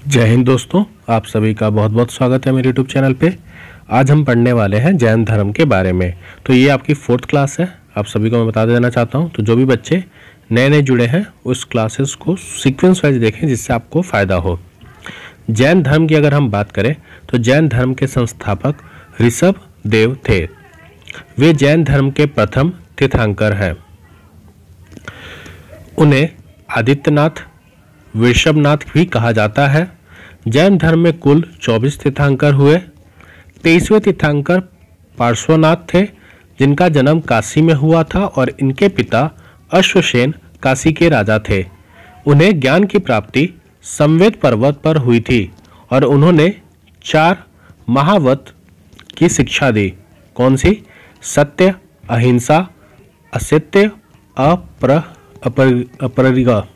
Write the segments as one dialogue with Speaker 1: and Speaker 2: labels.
Speaker 1: जय हिंद दोस्तों, आप सभी का बहुत बहुत स्वागत है मेरे यूट्यूब चैनल पे। आज हम पढ़ने वाले हैं जैन धर्म के बारे में। तो ये आपकी 4th क्लास है। आप सभी को मैं बता देना चाहता हूँ, तो जो भी बच्चे नए नए जुड़े हैं उस क्लासेस को सीक्वेंस वाइज देखें जिससे आपको फ़ायदा हो। जैन धर्म की अगर हम बात करें तो जैन धर्म के संस्थापक ऋषभ देव थे। वे जैन धर्म के प्रथम तीर्थंकर हैं। उन्हें आदित्यनाथ, वृषभनाथ भी कहा जाता है। जैन धर्म में कुल 24 तीर्थंकर हुए। 23वें तीर्थंकर पार्श्वनाथ थे, जिनका जन्म काशी में हुआ था और इनके पिता अश्वसेन काशी के राजा थे। उन्हें ज्ञान की प्राप्ति संवेद पर्वत पर हुई थी और उन्होंने 4 महाव्रत की शिक्षा दी। कौन सी? सत्य, अहिंसा, असत्य, अपरिग्रह।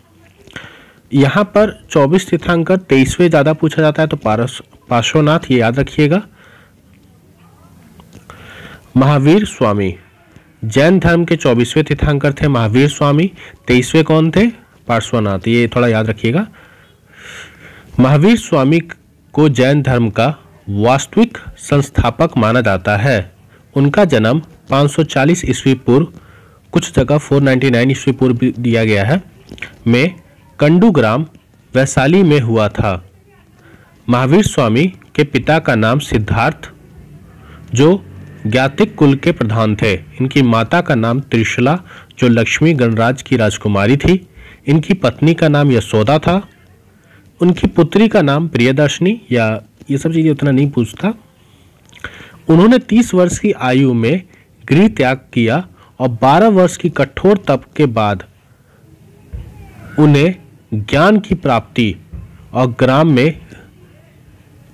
Speaker 1: यहाँ पर 24 तीर्थंकर 23वें ज़्यादा पूछा जाता है, तो पार्श्वनाथ, ये याद रखिएगा। महावीर स्वामी जैन धर्म के 24वें तीर्थंकर थे महावीर स्वामी। 23वें कौन थे? पार्श्वनाथ, ये थोड़ा याद रखिएगा। महावीर स्वामी को जैन धर्म का वास्तविक संस्थापक माना जाता है। उनका जन्म 540 ईस्वी पूर्व, कुछ जगह 499 ईस्वी पूर्व भी दिया गया है, में कंडू ग्राम वैशाली में हुआ था। महावीर स्वामी के पिता का नाम सिद्धार्थ, जो ज्ञातिक कुल के प्रधान थे। इनकी माता का नाम त्रिशला, जो लक्ष्मी गणराज की राजकुमारी थी। इनकी पत्नी का नाम यशोदा था। उनकी पुत्री का नाम प्रियदर्शनी, या ये सब चीज़ें उतना नहीं पूछता। उन्होंने 30 वर्ष की आयु में गृह त्याग किया और 12 वर्ष की कठोर तप के बाद उन्हें ज्ञान की प्राप्ति और ग्राम में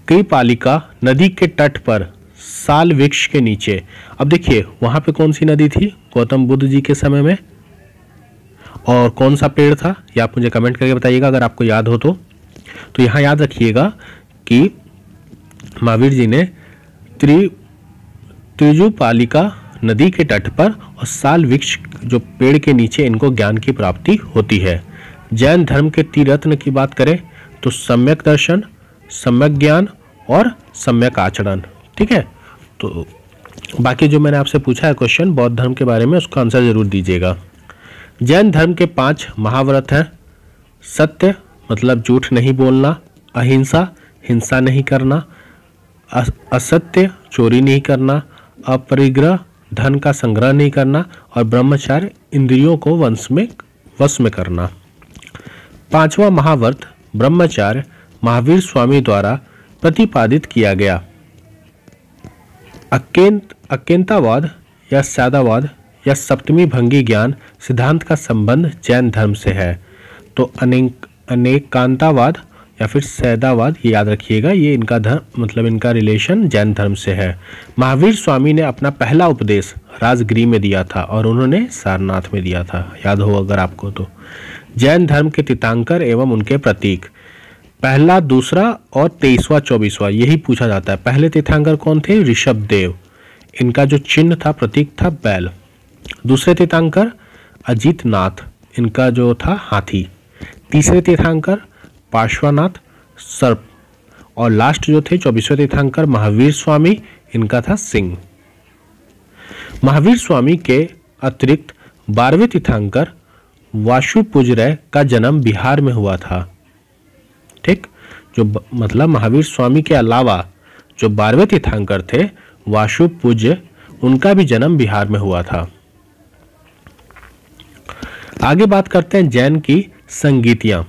Speaker 1: कृपालिका नदी के तट पर साल वृक्ष के नीचे। अब देखिए वहां पे कौन सी नदी थी गौतम बुद्ध जी के समय में, और कौन सा पेड़ था, ये आप मुझे कमेंट करके बताइएगा अगर आपको याद हो तो। यहाँ याद रखिएगा कि महावीर जी ने त्रिजुपालिका नदी के तट पर और साल वृक्ष जो पेड़ के नीचे इनको ज्ञान की प्राप्ति होती है। जैन धर्म के त्रिरत्न की बात करें तो सम्यक दर्शन, सम्यक ज्ञान और सम्यक आचरण। ठीक है, तो बाकी जो मैंने आपसे पूछा है क्वेश्चन बौद्ध धर्म के बारे में, उसका आंसर जरूर दीजिएगा। जैन धर्म के 5 महाव्रत हैं। सत्य मतलब झूठ नहीं बोलना, अहिंसा हिंसा नहीं करना, असत्य चोरी नहीं करना, अपरिग्रह धन का संग्रह नहीं करना, और ब्रह्मचार्य इंद्रियों को वश में करना। 5वां महाव्रत ब्रह्मचार्य महावीर स्वामी द्वारा प्रतिपादित किया गया। अकेंतावाद या सादावाद या सप्तमी भंगी ज्ञान सिद्धांत का संबंध जैन धर्म से है। तो अनेकांतावाद या फिर सैदावाद, ये याद रखिएगा, ये इनका धर्म मतलब इनका रिलेशन जैन धर्म से है। महावीर स्वामी ने अपना पहला उपदेश राजगृह में दिया था और उन्होंने सारनाथ में दिया था, याद हो अगर आपको तो। जैन धर्म के तीर्थंकर एवं उनके प्रतीक, पहला, दूसरा और 23वां 24वां, यही पूछा जाता है। पहले तीर्थंकर कौन थे? ऋषभ देव। इनका जो चिन्ह था, प्रतीक था बैल। दूसरे तीर्थंकर अजितनाथ, इनका जो था हाथी। तीसरे तीर्थंकर पार्श्वनाथ, सर्प। और लास्ट जो थे 24वें तीर्थंकर महावीर स्वामी, इनका था सिंह। महावीर स्वामी के अतिरिक्त 12वें तीर्थंकर वाशुपुजरय का जन्म बिहार में हुआ था। ठीक, जो मतलब महावीर स्वामी के अलावा जो 12वें तीर्थंकर थे वाशुपूज्य, उनका भी जन्म बिहार में हुआ था। आगे बात करते हैं जैन की संगीतियां।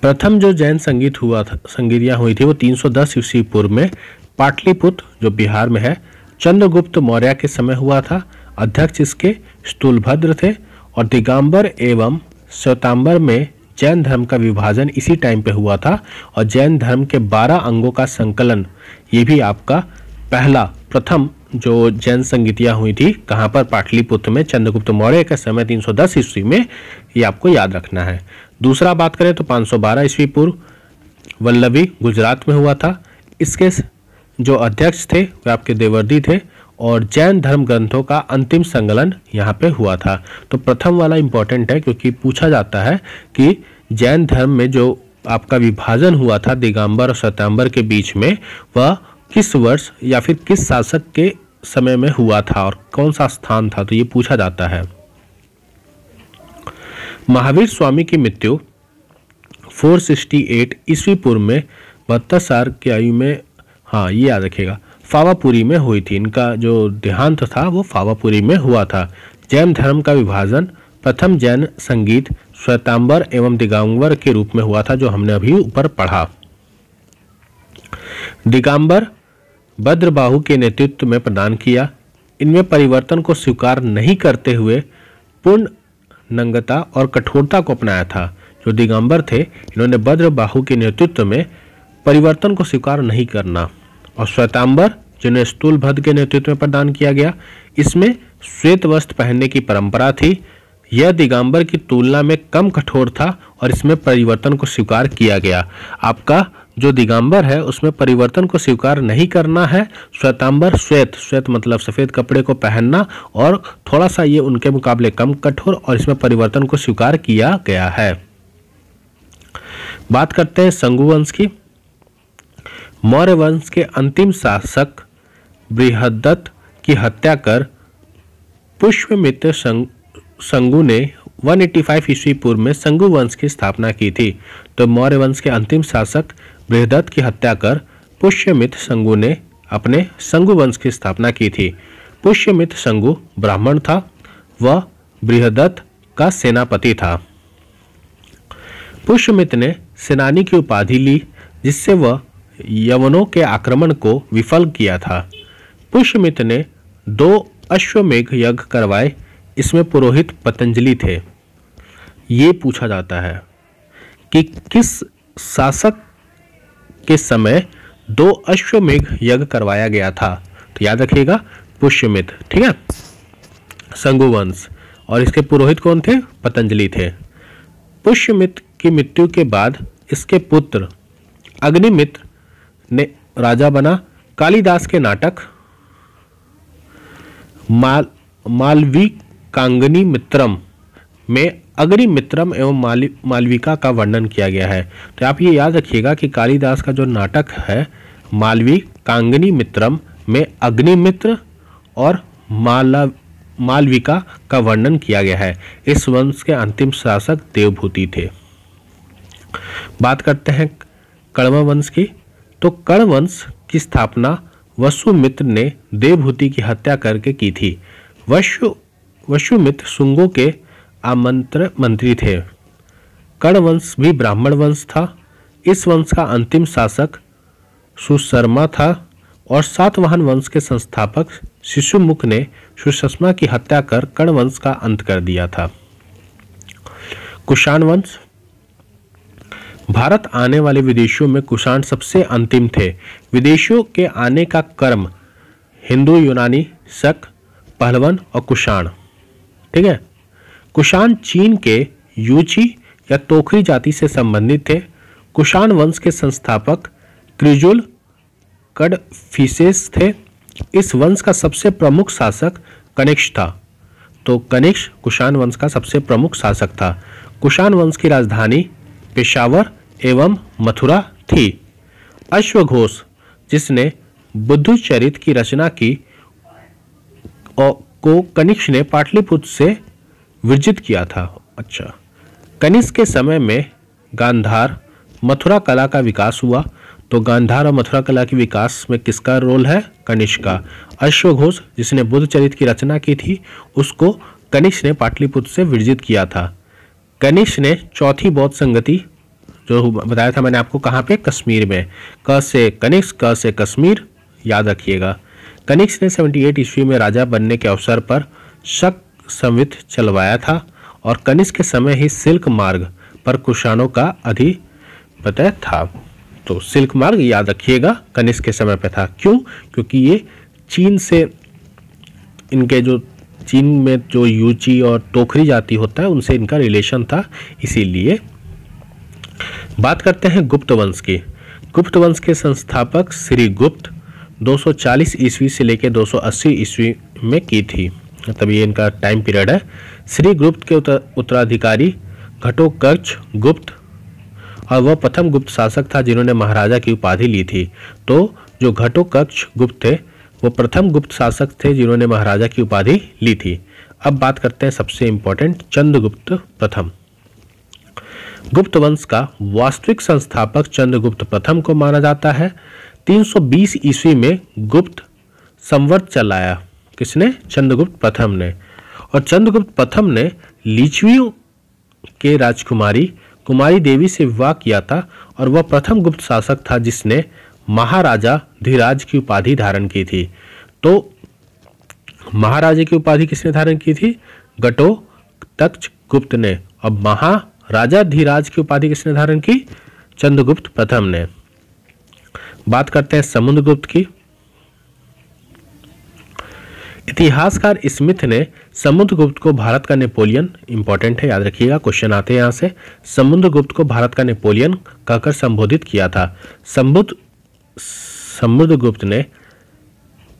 Speaker 1: प्रथम जो जैन संगीतियां हुई थी वो 310 ईस्वी पूर्व में पाटलिपुत्र, जो बिहार में है, चंद्रगुप्त मौर्य के समय हुआ था। अध्यक्ष इसके स्थूलभद्र थे और दिगंबर एवं श्वेतांबर में जैन धर्म का विभाजन इसी टाइम पे हुआ था। और जैन धर्म के 12 अंगों का संकलन, ये भी आपका प्रथम जो जैन संगीतियां हुई थी, कहाँ पर? पाटलिपुत्र में, चंद्रगुप्त मौर्य के समय 310 ईस्वी में, ये आपको याद रखना है। दूसरा बात करें तो 512 ईस्वी पूर्व वल्लभी गुजरात में हुआ था। इसके जो अध्यक्ष थे वे आपके देवर्दी थे और जैन धर्म ग्रंथों का अंतिम संकलन यहाँ पे हुआ था। तो प्रथम वाला इंपॉर्टेंट है क्योंकि पूछा जाता है कि जैन धर्म में जो आपका विभाजन हुआ था दिगंबर और श्वेतांबर के बीच में, वह किस वर्ष या फिर किस शासक के समय में हुआ था और कौन सा स्थान था, तो ये पूछा जाता है। महावीर स्वामी की मृत्यु 468 ईस्वी पूर्व में 72 साल की आयु में, हाँ ये याद रखिएगा, फावापुरी में हुई थी। इनका जो देहांत था वो फावापुरी में हुआ था। जैन धर्म का विभाजन प्रथम जैन संगीत श्वेतांबर एवं दिगंबर के रूप में हुआ था, जो हमने अभी ऊपर पढ़ा। दिगंबर भद्रबाहु के नेतृत्व में प्रदान किया। इनमें परिवर्तन को स्वीकार नहीं करते हुए पूर्ण नंगता और कठोरता को अपनाया था। जो दिगंबर थे, इन्होंने भद्रबाहु के नेतृत्व में परिवर्तन को स्वीकार नहीं करना, और श्वेतांबर जिन्हें स्थूलभद्र के नेतृत्व में प्रदान किया गया, इसमें श्वेत वस्त्र पहनने की परंपरा थी। यह दिगंबर की तुलना में कम कठोर था और इसमें परिवर्तन को स्वीकार किया गया। आपका जो दिगंबर है उसमें परिवर्तन को स्वीकार नहीं करना है। श्वेतांबर श्वेत मतलब सफेद कपड़े को पहनना, और थोड़ा सा ये उनके मुकाबले कम कठोर, और इसमें परिवर्तन को स्वीकार किया गया है। बात करते हैं संगु वंश की। मौर्य वंश के अंतिम शासक बृहद्रथ की हत्या कर पुष्यमित्र संगु ने 185 ईस्वी पूर्व में संगु वंश की स्थापना की थी। तो मौर्य वंश के अंतिम शासक बृहद्रथ की हत्या कर पुष्यमित्र संगु ने अपने संगु वंश की स्थापना की थी। पुष्यमित्र संगु ब्राह्मण था, वह बृहद्रथ का सेनापति था। पुष्यमित्र ने सेनानी की उपाधि ली, जिससे वह यवनों के आक्रमण को विफल किया था। पुष्यमित्र ने 2 अश्वमेघ यज्ञ करवाए, इसमें पुरोहित पतंजलि थे। ये पूछा जाता है कि किस शासक के समय 2 अश्वमेघ यज्ञ करवाया गया था, तो याद रखिएगा पुष्यमित्र, ठीक है, संगु वंश, और इसके पुरोहित कौन थे? पतंजलि थे। पुष्यमित्र की मृत्यु के बाद इसके पुत्र अग्निमित्र ने राजा बना। कालिदास के नाटक मालविकाग्नि मित्रम में अग्निमित्रम एवं मालविका का वर्णन किया गया है। तो आप ये याद रखिएगा कि कालिदास का जो नाटक है मालविकाग्नि मित्रम में अग्निमित्र और मालविका का वर्णन किया गया है। इस वंश के अंतिम शासक देवभूति थे। बात करते हैं कण्व वंश की। तो कण्व वंश की स्थापना वसुमित्र ने देवभूति की हत्या करके की थी। वसुमित्र शुंगों के आमंत्रण मंत्री थे। कण्व वंश भी ब्राह्मण वंश था। इस वंश का अंतिम शासक सुशर्मा था और सातवाहन वंश के संस्थापक शिशुमुख ने सुशर्मा की हत्या कर कण्व वंश का अंत कर दिया था। कुषाण वंश। भारत आने वाले विदेशियों में कुषाण सबसे अंतिम थे। विदेशियों के आने का क्रम हिंदू, यूनानी, शक, पहलवन और कुषाण, ठीक है। कुषाण चीन के यूची या तोखरी जाति से संबंधित थे। कुषाण वंश के संस्थापक क्रिजुल कडफिसेस थे। इस वंश का सबसे प्रमुख शासक कनिष्क था। तो कनिष्क कुषाण वंश का सबसे प्रमुख शासक था। कुषाण वंश की राजधानी पेशावर एवं मथुरा थी। अश्वघोष जिसने बुद्धचरित की रचना की को कनिष्क ने पाटलिपुत्र से विरजित किया था। अच्छा, कनिष्क के समय में गांधार मथुरा कला का विकास हुआ। तो गांधार और मथुरा कला के विकास में किसका रोल है? कनिष्क का। अश्वघोष जिसने बुद्धचरित की रचना की थी उसको कनिष्क ने पाटलिपुत्र से विरजित किया था। कनिष्क ने चौथी बौद्ध संगति जो बताया था मैंने आपको, कहाँ पे? कश्मीर में। क से कनिष्क, क से कश्मीर, याद रखिएगा। कनिष्क ने 78 ईस्वी में राजा बनने के अवसर पर शक संवित चलवाया था और कनिष्क के समय ही सिल्क मार्ग पर कुषाणों का अधिपत्य था। तो सिल्क मार्ग याद रखिएगा कनिष्क के समय पे था। क्यों? क्योंकि ये चीन से, इनके जो चीन में जो यूची और तोखरी जाति होता है उनसे इनका रिलेशन था, इसीलिए। बात करते हैं गुप्त वंश की। गुप्त वंश के संस्थापक श्री गुप्त 240 ईस्वी से लेकर 280 ईस्वी में की थी, मतलब ये इनका टाइम पीरियड है। श्री गुप्त के उत्तराधिकारी घटोत्कच गुप्त और वह प्रथम गुप्त शासक था जिन्होंने महाराजा की उपाधि ली थी। तो जो घटोत्कच गुप्त थे वो प्रथम गुप्त शासक थे जिन्होंने महाराजा की उपाधि ली थी। अब बात करते हैं सबसे इंपॉर्टेंट चंद्रगुप्त प्रथम। गुप्त वंश का वास्तविक संस्थापक चंद्रगुप्त प्रथम को माना जाता है। 320 ईस्वी में गुप्त संवत चलाया। किसने? चंद्रगुप्त प्रथम ने। और चंद्रगुप्त प्रथम ने लिच्छवियों के राजकुमारी कुमारी देवी से विवाह किया था और वह प्रथम गुप्त शासक था जिसने महाराजा धीराज की उपाधि धारण की थी। तो महाराजा की उपाधि किसने धारण की थी? घटोत्कच गुप्त ने। अब महाराजा धीराज की उपाधि किसने धारण की? चंद्रगुप्त प्रथम ने। बात करते हैं समुद्रगुप्त की। इतिहासकार स्मिथ ने समुद्रगुप्त को भारत का नेपोलियन, इंपॉर्टेंट है याद रखिएगा, क्वेश्चन आते हैं यहाँ से, समुद्रगुप्त को भारत का नेपोलियन कहकर संबोधित किया था। समुद्रगुप्त ने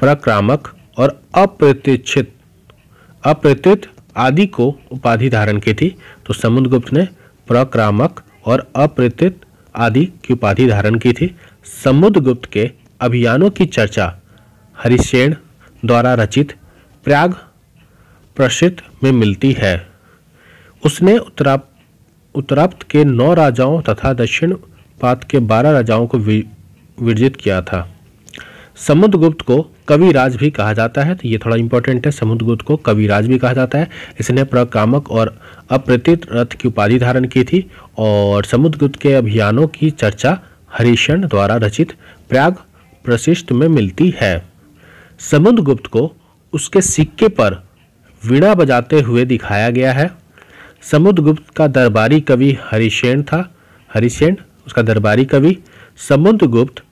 Speaker 1: पराक्रामक और अप्रतिष्ठित आदि को उपाधि धारण की थी। तो समुद्रगुप्त ने पराक्रामक और अप्रतिष्ठित आदि की उपाधि धारण की थी। समुद्रगुप्त के अभियानों की चर्चा हरिसेन द्वारा रचित प्रयाग प्रसिद्ध में मिलती है। उसने उत्तराप्त के 9 राजाओं तथा दक्षिण पात के 12 राजाओं को विजित किया था। समुद्रगुप्त को कविराज भी कहा जाता है। तो ये थोड़ा इंपॉर्टेंट है, समुद्रगुप्त को कविराज भी कहा जाता है। इसने पराक्रामक और अप्रतिष्ठित की उपाधि धारण की थी और समुद्रगुप्त के अभियानों की चर्चा हरिसेन द्वारा रचित प्रयाग प्रसिद्ध में मिलती है। समुद्रगुप्त को उसके सिक्के पर वीणा बजाते हुए दिखाया गया है। समुद्रगुप्त का दरबारी कवि हरिसेन था। हरिसेन उसका दरबारी कवि। समुद्रगुप्त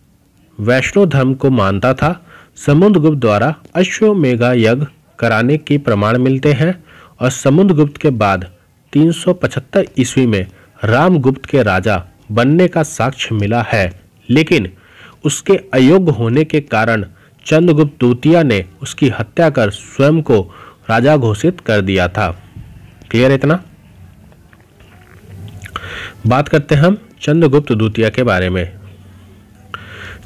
Speaker 1: वैष्णव धर्म को मानता था। समुद्रगुप्त द्वारा अश्वमेध यज्ञ कराने के प्रमाण मिलते हैं और समुद्रगुप्त के बाद 375 ईस्वी में रामगुप्त के राजा बनने का साक्ष्य मिला है, लेकिन उसके अयोग्य होने के कारण चंद्रगुप्त द्वितीय ने उसकी हत्या कर स्वयं को राजा घोषित कर दिया था। क्लियर है इतना? बात करते हैं हम चंद्रगुप्त द्वितीय के बारे में।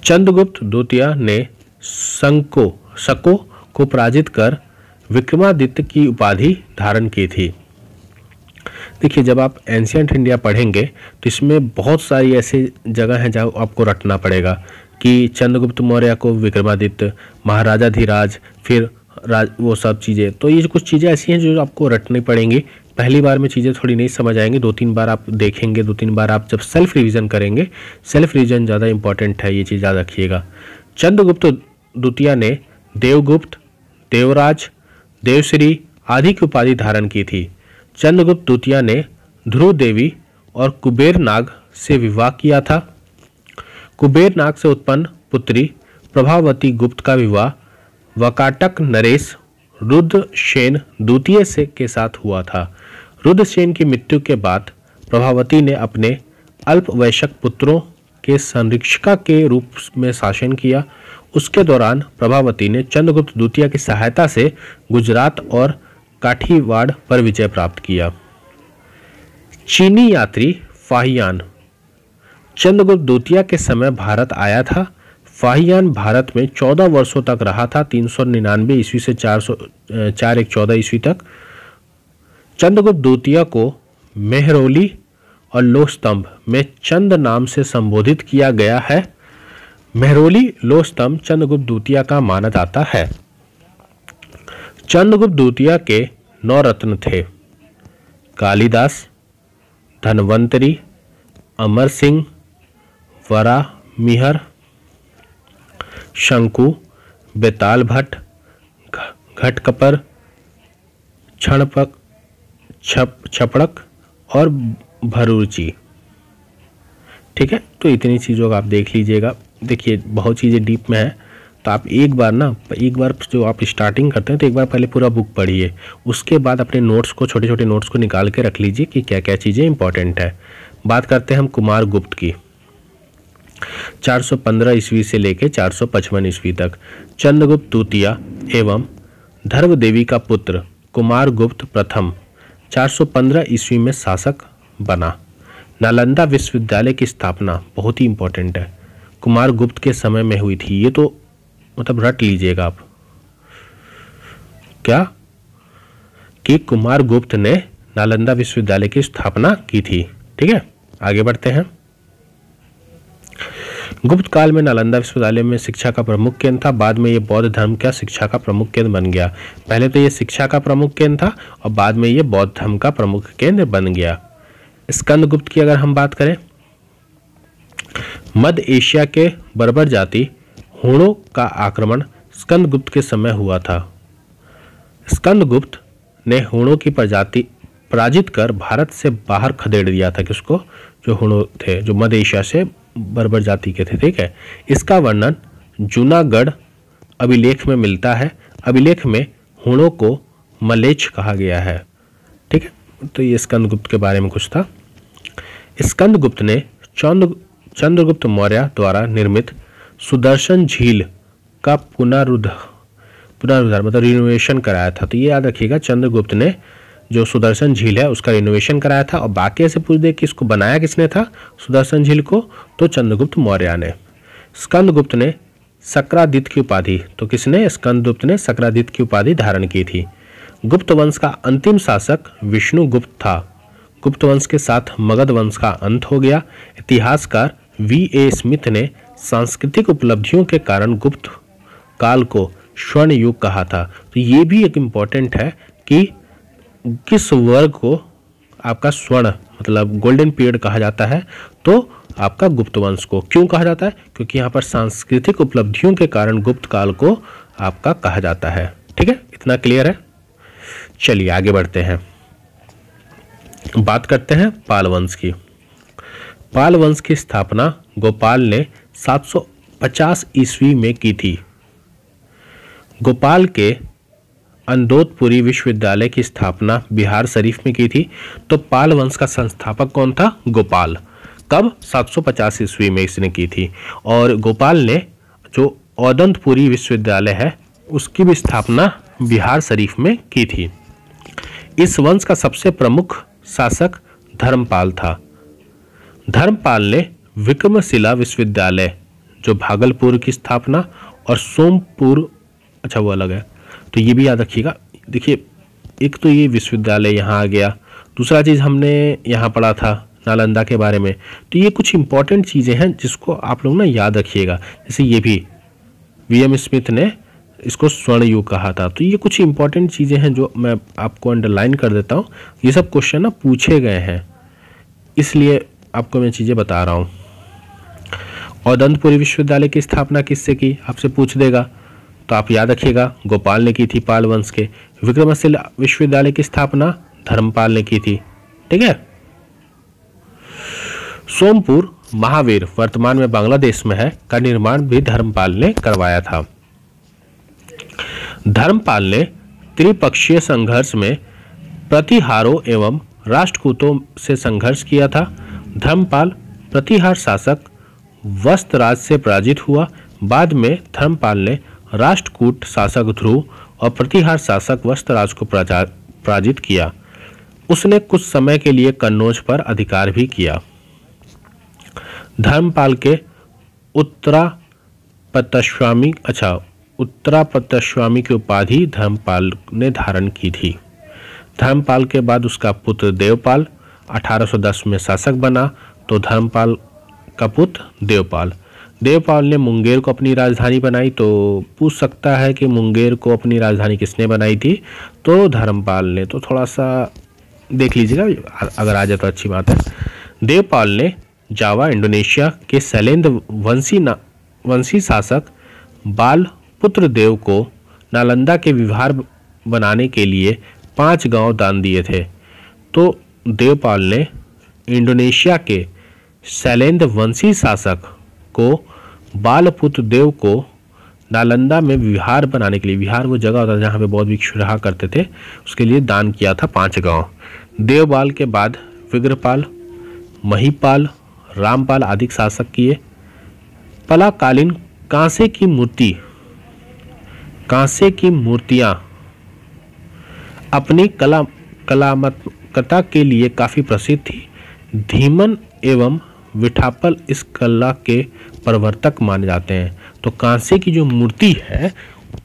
Speaker 1: चंद्रगुप्त द्वितीय ने शको को पराजित कर विक्रमादित्य की उपाधि धारण की थी। देखिए, जब आप एंशिएंट इंडिया पढ़ेंगे तो इसमें बहुत सारी ऐसी जगह हैं जहाँ आपको रटना पड़ेगा कि चंद्रगुप्त मौर्य को विक्रमादित्य, महाराजा धीराज, फिर वो सब चीज़ें। तो ये कुछ चीज़ें ऐसी हैं जो आपको रटनी पड़ेंगी। पहली बार में चीज़ें थोड़ी नहीं समझ आएंगी, 2-3 बार आप देखेंगे, 2-3 बार आप जब सेल्फ रिवीजन करेंगे, सेल्फ रिवीजन ज़्यादा इंपॉर्टेंट है, ये चीज़ याद रखिएगा। चंद्रगुप्त द्वितीय ने देवगुप्त, देवराज, देवश्री आदि की उपाधि धारण की थी। चंद्रगुप्त द्वितीय ने ध्रुव देवी और कुबेर नाग से विवाह किया था। कुबेर नाग से उत्पन्न पुत्री प्रभावती गुप्त का विवाह वकाटक नरेश रुद्रसेन द्वितीय से के साथ हुआ था। रुद्रसेन की मृत्यु के बाद प्रभावती ने अपने अल्पवयस्क पुत्रों के संरक्षिका के रूप में शासन किया। उसके दौरान प्रभावती ने चंद्रगुप्त द्वितीय की सहायता से गुजरात और काठियावाड़ पर विजय प्राप्त किया। चीनी यात्री फाहियान चंद्रगुप्त द्वितीय के समय भारत आया था। फाहियान भारत में 14 वर्षों तक रहा था, 399 ईस्वी से 414 ईस्वी तक। चंद्रगुप्त द्वितीय को मेहरौली और लौह स्तंभ में चंद नाम से संबोधित किया गया है। मेहरौली लौह स्तंभ चंद्रगुप्त द्वितीय का माना जाता है। चंद्रगुप्त द्वितीय के 9 रत्न थे: कालिदास, धन्वंतरी, अमर सिंह, वराहमिहिर, शंकु, बेताल भट्ट, घटकपर, छपड़क और भरूची। ठीक है, तो इतनी चीज़ों का आप देख लीजिएगा। देखिए, बहुत चीज़ें डीप में है, तो आप एक बार जो आप स्टार्टिंग करते हैं तो एक बार पहले पूरा बुक पढ़िए, उसके बाद अपने नोट्स को, छोटे छोटे नोट्स को निकाल के रख लीजिए कि क्या क्या चीज़ें इंपॉर्टेंट है। बात करते हैं हम कुमार गुप्त की। 415 ईस्वी से लेकर 455 ईस्वी तक चंद्रगुप्त द्वितीय एवं धर्म देवी का पुत्र कुमार गुप्त प्रथम 415 ईस्वी में शासक बना। नालंदा विश्वविद्यालय की स्थापना बहुत ही इंपॉर्टेंट है, कुमारगुप्त के समय में हुई थी। ये तो मतलब रट लीजिएगा आप क्या, कि कुमारगुप्त ने नालंदा विश्वविद्यालय की स्थापना की थी। ठीक है, आगे बढ़ते हैं। गुप्त काल में नालंदा विश्वविद्यालय में शिक्षा का प्रमुख केंद्र था, बाद में ये बौद्ध धर्म का शिक्षा का प्रमुख केंद्र बन गया। पहले तो ये शिक्षा का प्रमुख केंद्र था और बाद में ये बौद्ध धर्म का प्रमुख केंद्र बन गया। स्कंदगुप्त की अगर हम बात करें, मध्य एशिया के बर्बर जाति हूणों का आक्रमण स्कंदगुप्त के समय हुआ था। स्कंदगुप्त ने हूणों की प्रजाति पराजित कर भारत से बाहर खदेड़ दिया था, किसको, जो हूणों थे, जो मध्य एशिया से बर्बर जाति के थे। ठीक है, इसका वर्णन जूनागढ़ अभिलेख में मिलता है। अभिलेख में हूणों को मलेच्छ कहा गया है। ठीक है, तो ये स्कंदगुप्त के बारे में कुछ था। स्कंदगुप्त ने चंद्रगुप्त मौर्य द्वारा निर्मित सुदर्शन झील का पुनरुद्धार मतलब रिनोवेशन कराया था। तो ये याद रखिएगा, चंद्रगुप्त ने जो सुदर्शन झील है उसका रिनोवेशन कराया था। और बाकी ऐसे पूछ दे कि इसको बनाया किसने था सुदर्शन झील को, तो चंद्रगुप्त मौर्य ने। स्कंदगुप्त ने सक्रादित्य की उपाधि, तो किसने, स्कंदगुप्त ने सक्रादित्य की उपाधि धारण की थी। गुप्त वंश का अंतिम शासक विष्णुगुप्त था। गुप्त वंश के साथ मगध वंश का अंत हो गया। इतिहासकार V.A. स्मिथ ने सांस्कृतिक उपलब्धियों के कारण गुप्त काल को स्वर्ण युग कहा था। तो ये भी एक इम्पॉर्टेंट है कि किस वर्ग को आपका स्वर्ण मतलब गोल्डन पीरियड कहा जाता है, तो आपका गुप्त वंश को क्यों कहा जाता है, क्योंकि यहाँ पर सांस्कृतिक उपलब्धियों के कारण गुप्त काल को आपका कहा जाता है। ठीक है, इतना क्लियर है। चलिए आगे बढ़ते हैं, बात करते हैं पाल वंश की। पाल वंश की स्थापना गोपाल ने 750 ईस्वी में की थी। गोपाल के अंदोदपुरी विश्वविद्यालय की स्थापना बिहार शरीफ में की थी। तो पाल वंश का संस्थापक कौन था, गोपाल। कब, 750 ईस्वी में इसने की थी। और गोपाल ने जो औदंतपुरी विश्वविद्यालय है उसकी भी स्थापना बिहार शरीफ में की थी। इस वंश का सबसे प्रमुख शासक धर्मपाल था। धर्मपाल ने विक्रमशिला विश्वविद्यालय जो भागलपुर की स्थापना और सोमपुर, अच्छा वो अलग है, तो ये भी याद रखिएगा। देखिए, एक तो ये विश्वविद्यालय यहाँ आ गया, दूसरा चीज़ हमने यहाँ पढ़ा था नालंदा के बारे में। तो ये कुछ इंपॉर्टेंट चीज़ें हैं जिसको आप लोग ना याद रखिएगा। जैसे ये भी V.M. स्मिथ ने इसको स्वर्ण युग कहा था। तो ये कुछ इंपॉर्टेंट चीज़ें हैं जो मैं आपको अंडरलाइन कर देता हूँ। ये सब क्वेश्चन ना पूछे गए हैं, इसलिए आपको मैं चीज़ें बता रहा हूँ। औदंतपुरी विश्वविद्यालय की स्थापना किससे की, आपसे पूछ देगा, तो आप याद रखिएगा गोपाल ने की थी पाल वंश के। विक्रमशिला विश्वविद्यालय की स्थापना धर्मपाल ने की थी। ठीक है। सोमपुर महावीर वर्तमान में बांग्लादेश में है का निर्माण भी धर्मपाल ने करवाया था। धर्मपाल ने त्रिपक्षीय संघर्ष में प्रतिहारों एवं राष्ट्रकूटों से संघर्ष किया था। धर्मपाल प्रतिहार शासक वस्त्रराज से पराजित हुआ। बाद में धर्मपाल ने राष्ट्रकूट शासक ध्रुव और प्रतिहार शासक वस्त्रराज को पराजित किया। उसने कुछ समय के लिए कन्नौज पर अधिकार भी किया। धर्मपाल के उत्तरापतस्वामी की उपाधि धर्मपाल ने धारण की थी। धर्मपाल के बाद उसका पुत्र देवपाल 1810 में शासक बना। तो धर्मपाल का पुत्र देवपाल ने मुंगेर को अपनी राजधानी बनाई। तो पूछ सकता है कि मुंगेर को अपनी राजधानी किसने बनाई थी, तो धर्मपाल ने। तो थोड़ा सा देख लीजिएगा, अगर आ जाए तो अच्छी बात है। देवपाल ने जावा इंडोनेशिया के शैलेंद्र वंशी शासक बालपुत्र देव को नालंदा के विहार बनाने के लिए 5 गांव दान दिए थे। तो देवपाल ने इंडोनेशिया के शैलेंद्र वंशी शासक को बालपुत्र देव को नालंदा में विहार बनाने के लिए, विहार वो जगह होता है जहाँ पे बौद्ध भिक्षु रहा करते थे, उसके लिए दान किया था 5 गांव। देवपाल के बाद विग्रहपाल, महीपाल, रामपाल आदि शासक किए। कलाकालीन कांसे की मूर्तियां अपनी कलात्मकता के लिए काफ़ी प्रसिद्ध थी। धीमन एवं विठापल इस कला के प्रवर्तक माने जाते हैं। तो कांसे की जो मूर्ति है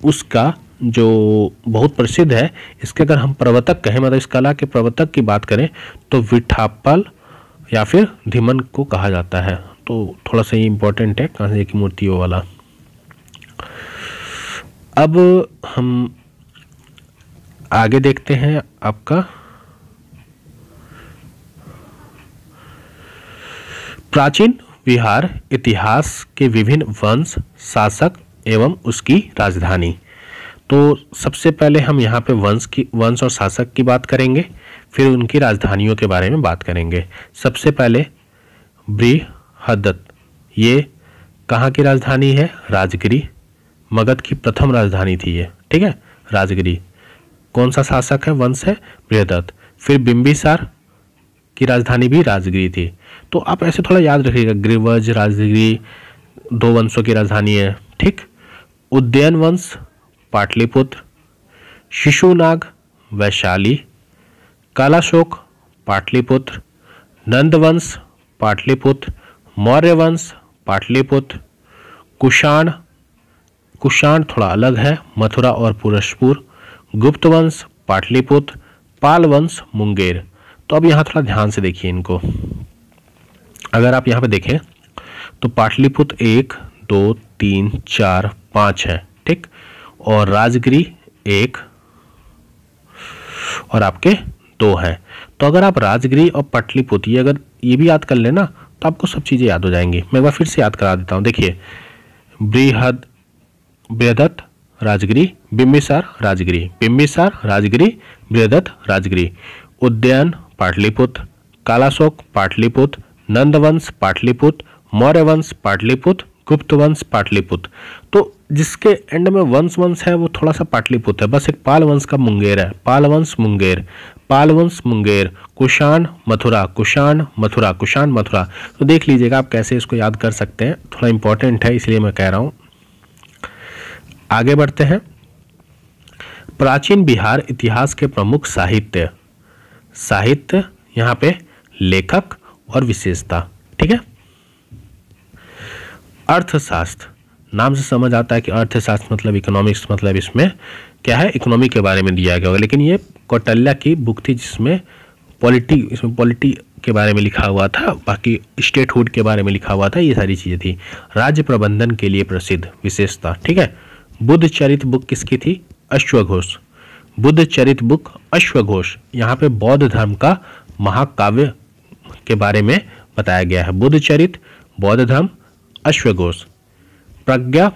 Speaker 1: उसका जो बहुत प्रसिद्ध है, इसके अगर हम प्रवर्तक कहें, मतलब इस कला के प्रवर्तक की बात करें, तो विठापल या फिर धीमन को कहा जाता है। तो थोड़ा सा ये इम्पोर्टेंट है कांसे की मूर्ति वो वाला। अब हम आगे देखते हैं आपका प्राचीन बिहार इतिहास के विभिन्न वंश, शासक एवं उसकी राजधानी। तो सबसे पहले हम यहाँ पे वंश और शासक की बात करेंगे, फिर उनकी राजधानियों के बारे में बात करेंगे। सबसे पहले बृहदत्त, ये कहाँ की राजधानी है? राजगिरी, मगध की प्रथम राजधानी थी ये, ठीक है, राजगिरी। कौन सा शासक है, वंश है? बृहदत्त। फिर बिंबिसार की राजधानी भी राजगिरी थी। तो आप ऐसे थोड़ा याद रखिएगा, ग्रीवज, राजगिरी, दो वंशों की राजधानी है, ठीक। उदयन वंश पाटलिपुत्र, शिशुनाग वैशाली, कालाशोक पाटलिपुत्र, नंदवंश पाटलिपुत्र, मौर्य वंश पाटलिपुत्र, कुषाण थोड़ा अलग है, मथुरा और पुरस्पुर, गुप्त वंश पाटलिपुत्र, पाल वंश मुंगेर। तो अब यहाँ थोड़ा ध्यान से देखिए इनको। अगर आप यहाँ पे देखें तो पाटलिपुत्र 1, 2, 3, 4, 5 है, ठीक, और राजगिरी 1 और आपके 2 है। तो अगर आप राजगिरी और पाटलिपुत्र अगर ये भी याद कर लेना तो आपको सब चीज़ें याद हो जाएंगी। मैं एक बार फिर से याद करा देता हूँ। देखिए, बृहदत्त राजगिरी, बिंबिसार राजगिरी, बिंबिसार राजगिरी, बृहदत्त राजगिरी, उदयन पाटलिपुत्र, कालाशोक पाटलिपुत्र, नंदवंश पाटलिपुत्र, मौर्य वंश पाटलिपुत्र, गुप्त वंश पाटलिपुत्र। तो जिसके एंड में वंश है वो थोड़ा सा पाटलिपुत्र है, बस एक पाल वंश का मुंगेर है, पाल वंश मुंगेर, पाल वंश मुंगेर, कुषाण मथुरा, कुषाण मथुरा, कुषाण मथुरा। तो देख लीजिएगा आप कैसे इसको याद कर सकते हैं, थोड़ा इंपॉर्टेंट है इसलिए मैं कह रहा हूँ। आगे बढ़ते हैं। प्राचीन बिहार इतिहास के प्रमुख साहित्य यहाँ पे लेखक और विशेषता, ठीक है। अर्थशास्त्र, नाम से समझ आता है कि अर्थशास्त्र मतलब इकोनॉमिक्स, मतलब इसमें क्या है, इकोनॉमी के बारे में दिया गया होगा, लेकिन ये कौटिल्य की बुक थी जिसमें पॉलिटी के बारे में लिखा हुआ था, बाकी स्टेटहुड के बारे में लिखा हुआ था, ये सारी चीज़ें थी। राज्य प्रबंधन के लिए प्रसिद्ध, विशेषता, ठीक है। बुद्ध चरित बुक किसकी थी? अश्वघोष, बुद्ध चरित बुक अश्वघोष। यहाँ पे बौद्ध धर्म का महाकाव्य के बारे में बताया गया है। बुद्ध चरित, बौद्ध धर्म, अश्वघोष। प्रज्ञा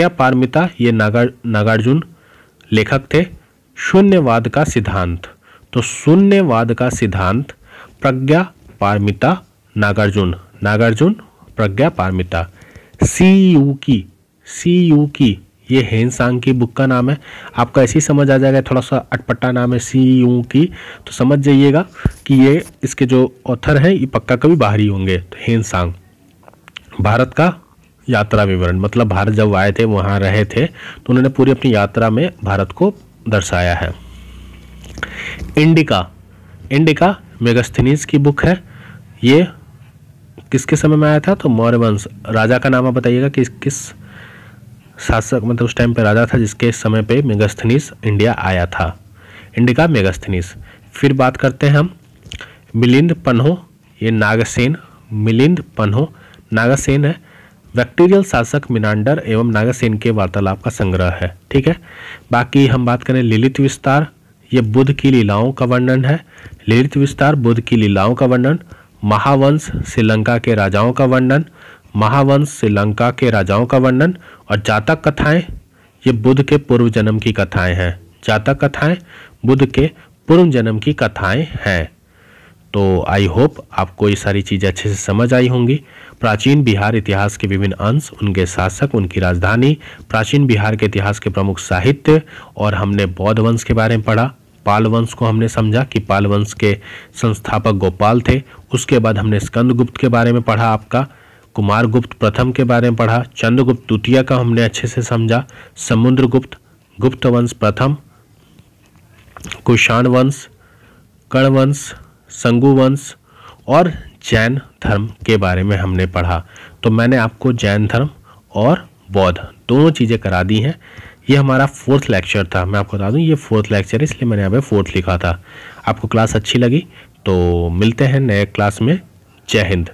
Speaker 1: पारमिता ये नागार्जुन लेखक थे। शून्यवाद का सिद्धांत, तो शून्यवाद का सिद्धांत प्रज्ञा पारमिता नागार्जुन, प्रज्ञा पारमिता। सी यू की ये हेनसांग की बुक का नाम है। आपका ऐसे ही समझ आ जाएगा, थोड़ा सा अटपटा नाम है सी यू की, तो समझ जाइएगा कि ये इसके जो ऑथर हैं ये पक्का कभी बाहरी होंगे। तो हेनसांग, भारत का यात्रा विवरण, मतलब भारत जब आए थे वहाँ रहे थे तो उन्होंने पूरी अपनी यात्रा में भारत को दर्शाया है। इंडिका मेगास्थनीज की बुक है। ये किसके समय में आया था? तो मौर्य वंश। राजा का नाम आप बताइएगा कि किस शासक, मतलब उस टाइम पे राजा था जिसके समय पे मेगास्थनीज इंडिया आया था। इंडिका मेगास्थनीज। फिर बात करते हैं हम मिलिंद पन्हो, ये नागासेन है। बैक्टीरियल शासक मिनांडर एवं नागासेन के वार्तालाप का संग्रह है, ठीक है। बाकी हम बात करें लिलित विस्तार, ये बुद्ध की लीलाओं का वर्णन है। लिलित विस्तार बुद्ध की लीलाओं का वर्णन। महावंश श्रीलंका के राजाओं का वर्णन। और जातक कथाएं, ये बुद्ध के पूर्व जन्म की कथाएं हैं। जातक कथाएं बुद्ध के पूर्व जन्म की कथाएं हैं। तो आई होप आपको ये सारी चीज़ें अच्छे से समझ आई होंगी। प्राचीन बिहार इतिहास के विभिन्न अंश, उनके शासक, उनकी राजधानी, प्राचीन बिहार के इतिहास के प्रमुख साहित्य, और हमने बौद्ध वंश के बारे में पढ़ा। पाल वंश को हमने समझा कि पाल वंश के संस्थापक गोपाल थे। उसके बाद हमने स्कंदगुप्त के बारे में पढ़ा, आपका कुमारगुप्त प्रथम के बारे में पढ़ा। चंद्रगुप्त द्वितीय का हमने अच्छे से समझा। समुद्रगुप्त, गुप्त वंश प्रथम, कुषाण वंश, कर्ण वंश, संगू वंश और जैन धर्म के बारे में हमने पढ़ा। तो मैंने आपको जैन धर्म और बौद्ध दोनों चीज़ें करा दी हैं। ये हमारा 4th लेक्चर था। मैं आपको बता दूं ये 4th लेक्चर है, इसलिए मैंने यहाँ पे 4th लिखा था। आपको क्लास अच्छी लगी तो मिलते हैं नए क्लास में। जय हिंद।